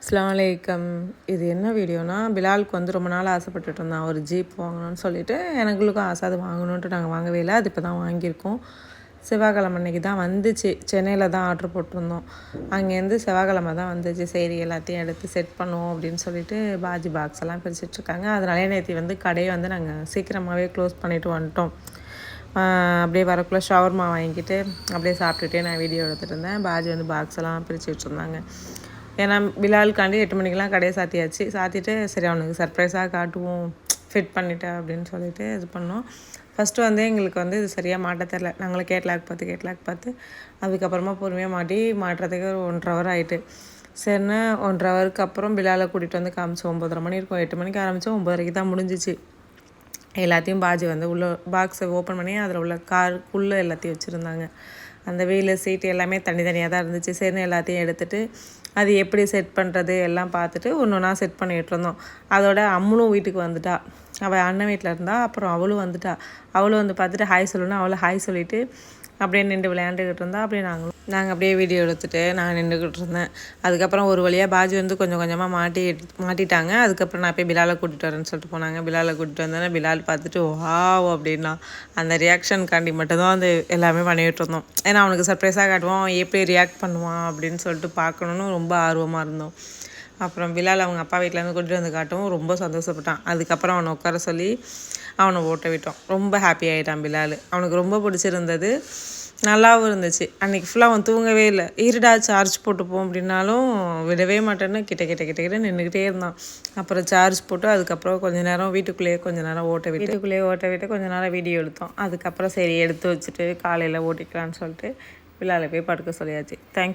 அஸ்ஸலாமு அலைக்கும். இது என்ன வீடியோனா, பிலாலுக்கு வந்து ரொம்ப நாள் ஆசைப்பட்டுட்டு இருந்தான் ஒரு ஜீப் வாங்கணும்னு சொல்லிட்டு. எனக்குள்ளுக்கும் ஆசை அது வாங்கணுன்ட்டு நாங்கள் வாங்கவே இல்லை. அது இப்போ தான் வாங்கியிருக்கோம். செவ்வாய்க்கிழமை அன்றைக்கி தான் வந்துச்சு. சென்னையில் தான் ஆர்ட்ரு போட்டிருந்தோம். அங்கேருந்து செவ்வாய்க்கிழமை தான் வந்துச்சு. சரி எல்லாத்தையும் எடுத்து செட் பண்ணுவோம் அப்படின்னு சொல்லிட்டு பாஜி பாக்ஸ் எல்லாம் பிரிச்சுட்ருக்காங்க. அதனாலே நேற்று வந்து கடையை வந்து நாங்கள் சீக்கிரமாகவே க்ளோஸ் பண்ணிவிட்டு வந்துட்டோம். அப்படியே வரக்குள்ளே ஷவர்மா வாங்கிக்கிட்டு அப்படியே சாப்பிட்டுட்டே நான் வீடியோ எடுத்துகிட்டு இருந்தேன். பாஜி வந்து பாக்ஸ் எல்லாம் பிரித்து விட்டுருந்தாங்க. ஏன்னா பிலாலுக்காண்டி 8 மணிக்கெலாம் கடையை சாத்தியாச்சு. சாத்திட்டு சரி அவனுக்கு சர்ப்ரைஸாக காட்டுவோம், ஃபிட் பண்ணிட்டேன் அப்படின்னு சொல்லிட்டு இது பண்ணோம். ஃபஸ்ட்டு வந்து எங்களுக்கு வந்து இது சரியாக மாட்ட தெரில. நாங்களும் கேட்லாக் பார்த்து அதுக்கப்புறமா பொறுமையாக மாட்டுறதுக்கு ஒரு 1.5 ஹவர் ஆகிட்டு. சரின்னு 1.5 ஹவருக்கு அப்புறம் பிலாலை கூட்டிகிட்டு வந்து காமிச்சோம். 9:30 மணி இருக்கும். 8 மணிக்கு ஆரம்பித்தோம், 9:30 தான் முடிஞ்சிச்சு. எல்லாத்தையும் பாஜி வந்து உள்ள பாக்ஸை ஓப்பன் பண்ணி அதில் உள்ள காருக்குள்ளே எல்லாத்தையும் வச்சுருந்தாங்க. அந்த வீலு சீட்டு எல்லாமே தனித்தனியாக தான் இருந்துச்சு. சரின்னு எல்லாத்தையும் எடுத்துகிட்டு அது எப்படி செட் பண்ணுறது எல்லாம் பார்த்துட்டு ஒன்று ஒன்றா செட் பண்ணிகிட்டு இருந்தோம். அதோட அம்முளும் வீட்டுக்கு வந்துட்டா. அவள் அண்ணன் வீட்டில் இருந்தா. அப்புறம் அவளும் வந்துட்டா. அவளும் வந்து பார்த்துட்டு ஹாய் சொல்லணும். அவளும் ஹாய் சொல்லிவிட்டு அப்படியே நின்று விளையாண்டுக்கிட்டு இருந்தா. அப்படியே நாங்கள் அப்படியே வீடியோ எடுத்துகிட்டு நான் நின்றுக்கிட்டு இருந்தேன். அதுக்கப்புறம் ஒரு வழியாக பாஜி வந்து கொஞ்சம் கொஞ்சமாக மாட்டிட்டாங்க. அதுக்கப்புறம் நான் போய் பிலாலை கூட்டிகிட்டு வரேன்னு சொல்லிட்டு போனாங்க. பிலாலை கூட்டிகிட்டு வந்தேன்னா பிலால் பார்த்துட்டு வாவ் அப்படின்னா அந்த ரியாக்ஷனுக்காண்டி மட்டும்தான் வந்து எல்லாமே பண்ணிகிட்டு இருந்தோம். ஏன்னா அவனுக்கு சர்ப்ரைஸாக காட்டுவோம், எப்படி ரியாக்ட் பண்ணுவான் அப்படின்னு சொல்லிட்டு பார்க்கணுன்னு ரொம்ப ஆர்வமாக இருந்தோம். அப்புறம் பிலால் அவங்க அப்பா வீட்டிலேருந்து கூட்டிகிட்டு வந்து காட்டவும் ரொம்ப சந்தோஷப்பட்டான். அதுக்கப்புறம் அவனை உட்கார சொல்லி அவனை ஓட்ட விட்டோம். ரொம்ப ஹாப்பி ஆகிட்டான் பிலால். அவனுக்கு ரொம்ப பிடிச்சிருந்தது, நல்லாவும் இருந்துச்சு. அன்றைக்கி ஃபுல்லாக அவன் தூங்கவே இல்லை. இருடா சார்ஜ் போட்டுப்போம் அப்படின்னாலும் விடவே மாட்டேன்னு கிட்ட நின்றுக்கிட்டே இருந்தான். அப்புறம் சார்ஜ் போட்டு அதுக்கப்புறம் கொஞ்சம் நேரம் வீட்டுக்குள்ளேயே ஓட்ட விட்டு கொஞ்சம் நேரம் வீடியோ எடுத்தோம். அதுக்கப்புறம் சரி எடுத்து வச்சுட்டு காலையில் ஓட்டிக்கலான்னு சொல்லிட்டு பிலாலை போய் படுக்க சொல்லியாச்சு. தேங்க்யூ.